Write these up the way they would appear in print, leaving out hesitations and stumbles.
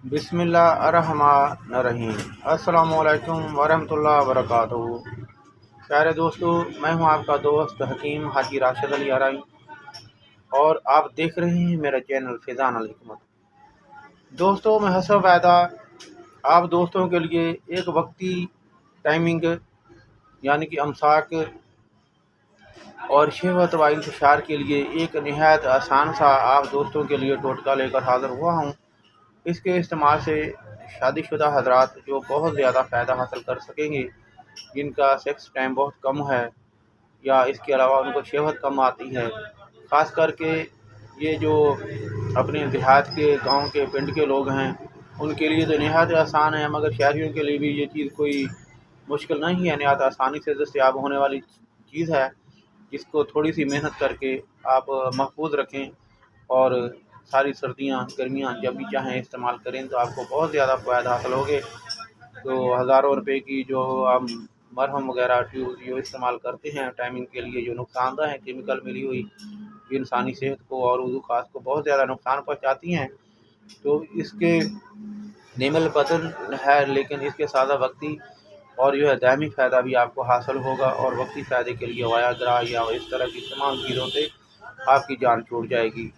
बिस्मिल्लाहिर्रहमानिर्रहीम। अस्सलामुअलैकुम वरहमतुल्लाहि वबरकातुहू। प्यारे दोस्तों, मैं हूं आपका दोस्त हकीम हाजी राशिद अली आरई और आप देख रहे हैं मेरा चैनल फैज़ान अल हिकमत। दोस्तों, मैं हसब वायदा आप दोस्तों के लिए एक वक्ती टाइमिंग यानी कि अमसाक और शहवत व इंतशार के लिए एक नहायत आसान सा आप दोस्तों के लिए टोटका लेकर हाज़िर हुआ हूँ। इसके इस्तेमाल से शादीशुदा हजरात जो बहुत ज़्यादा फ़ायदा हासिल कर सकेंगे, जिनका सेक्स टाइम बहुत कम है या इसके अलावा उनको शहवत कम आती है, ख़ास करके ये जो अपने देहात के गांव के पिंड के लोग हैं, उनके लिए तो नहायत आसान है, मगर शहरियों के लिए भी ये चीज़ कोई मुश्किल नहीं है, नहायत आसानी से दस्तयाब होने वाली चीज़ है, जिसको थोड़ी सी मेहनत करके आप महफूज रखें और सारी सर्दियाँ गर्मियाँ जब भी चाहें इस्तेमाल करें तो आपको बहुत ज़्यादा फ़ायदा हासिल होगे। तो हज़ारों रुपए की जो हम मरहम वगैरह ट्यूब जो इस्तेमाल करते हैं टाइमिंग के लिए, जो नुकसानदा है केमिकल मिली हुई, इंसानी सेहत को और उज़ू खास को बहुत ज़्यादा नुकसान पहुँचाती हैं, तो इसके नेमल बदल है, लेकिन इसके सादा वक्ती और जो है दायमी फ़ायदा भी आपको हासिल होगा और वक्ती फ़ायदे के लिए वायाग्रा या इस तरह की तमाम चीज़ों से आपकी जान छूट जाएगी।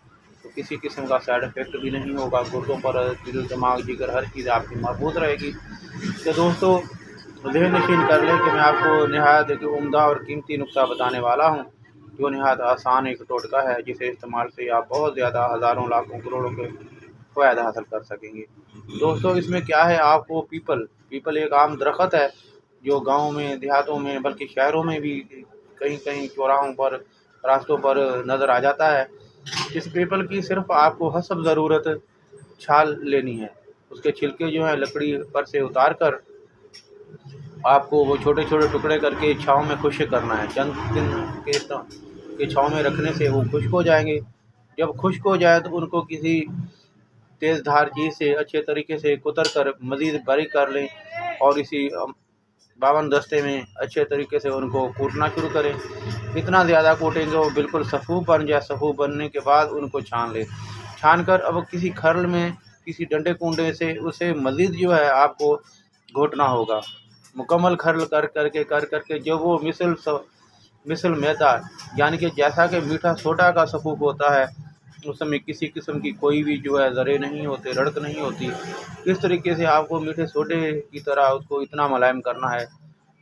तो किसी किस्म का साइड इफ़ेक्ट भी नहीं होगा, गुर्दों पर दिल दिमाग जिगर हर चीज़ आपकी महफूज रहेगी। तो दोस्तों, ज़हन नशीन कर लें कि मैं आपको नहायत एक उम्दा और कीमती नुस्खा बताने वाला हूँ, जो नहायत आसान एक टोटका है, जिसे इस्तेमाल से आप बहुत ज़्यादा हज़ारों लाखों करोड़ों के फ़ायदा हासिल कर सकेंगे। दोस्तों, इसमें क्या है, आपको पीपल एक आम दरख्त है जो गाँव में, देहातों में, बल्कि शहरों में भी कहीं कहीं चौराहों पर, रास्तों पर नज़र आ जाता है। इस पीपल की सिर्फ आपको हसब ज़रूरत छाल लेनी है। उसके छिलके जो हैं लकड़ी पर से उतार कर आपको वो छोटे छोटे टुकड़े करके छाँव में खुश्क करना है। चंद दिन के छाँव में रखने से वो खुश्क हो जाएंगे। जब खुश्क हो जाए तो उनको किसी तेज़ धार चीज़ से अच्छे तरीके से कुतर कर मज़ीद बारीक कर लें और इसी बावन दस्ते में अच्छे तरीके से उनको कूटना शुरू करें। इतना ज़्यादा कूटेंगे वो बिल्कुल सफ़ूफ बन जाए। सफ़ूफ बनने के बाद उनको छान लें। छान कर अब किसी खरल में, किसी डंडे कुंडे से उसे मज़ीद जो है आपको घोटना होगा। मुकम्मल खरल कर करके जब वो मिसल मैदा, यानी कि जैसा कि मीठा सोडा का सफ़ूफ होता है, उसमें किसी किस्म की कोई भी जो है ज़रे नहीं होते, रड़क नहीं होती। इस तरीके से आपको मीठे सोडे की तरह उसको इतना मुलायम करना है,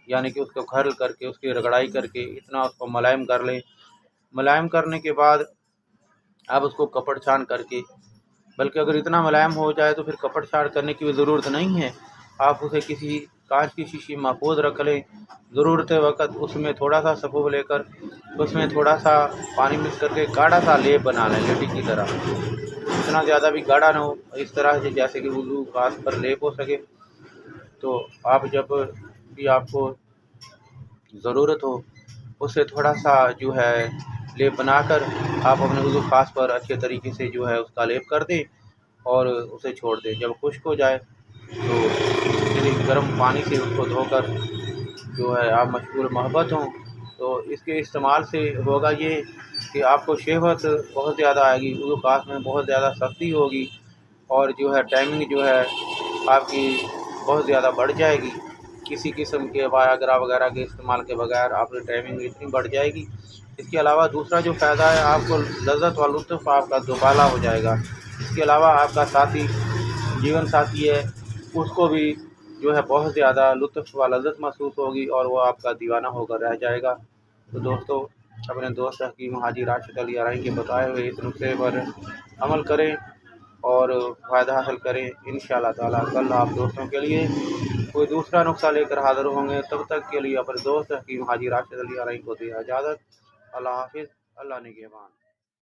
यानी कि उसको खरल करके, उसकी रगड़ाई करके इतना उसको मुलायम कर लें। मुलायम करने के बाद आप उसको कपड़ छान करके, बल्कि अगर इतना मुलायम हो जाए तो फिर कपड़ छान करने की भी ज़रूरत नहीं है। आप उसे किसी कांच की शीशी महफूज रख लें। ज़रूरत वक़्त उसमें थोड़ा सा सफ़ूफ लेकर उसमें थोड़ा सा पानी मिक्स करके गाढ़ा सा लेप बना लें, लटी की तरह। इतना ज़्यादा भी गाढ़ा ना हो, इस तरह से जैसे कि वुज़ू खास पर लेप हो सके। तो आप जब भी आपको ज़रूरत हो, उससे थोड़ा सा जो है लेप बनाकर आप अपने वुज़ू खास पर अच्छे तरीके से जो है उसका लेप कर दें और उसे छोड़ दें। जब खुश्क हो जाए तो किसी गर्म पानी से उसको धोकर जो है आप मशगूल मोहब्बत हों, तो इसके इस्तेमाल से होगा ये कि आपको शहवत बहुत ज़्यादा आएगी, वुज़ू खास में बहुत ज़्यादा सख्ती होगी और जो है टाइमिंग जो है आपकी बहुत ज़्यादा बढ़ जाएगी। किसी किस्म के वायाग्रा वगैरह के इस्तेमाल के बगैर आपकी टाइमिंग इतनी बढ़ जाएगी। इसके अलावा दूसरा जो फ़ायदा है, आपको लज़्ज़त व लुत्फ़ आपका दुबाला हो जाएगा। इसके अलावा आपका साथी, जीवन साथी है, उसको भी जो है बहुत ज़्यादा लुत्फ़ व लज़्ज़त महसूस होगी और वो आपका दीवाना होकर रह जाएगा। तो दोस्तों, अपने दोस्त हकीम हाजी राशिद अली आरई के बताए हुए इस नुस्खे पर अमल करें और फ़ायदा हासिल करें। इंशाअल्लाह ताला कल आप दोस्तों के लिए कोई दूसरा नुस्खा लेकर हाज़िर होंगे। तब तक के लिए अपने दोस्त हकीम हाजी राशिद अली आरई को दें इजाज़त। अल्लाह हाफ़िज़। अल्लाह निगहबान।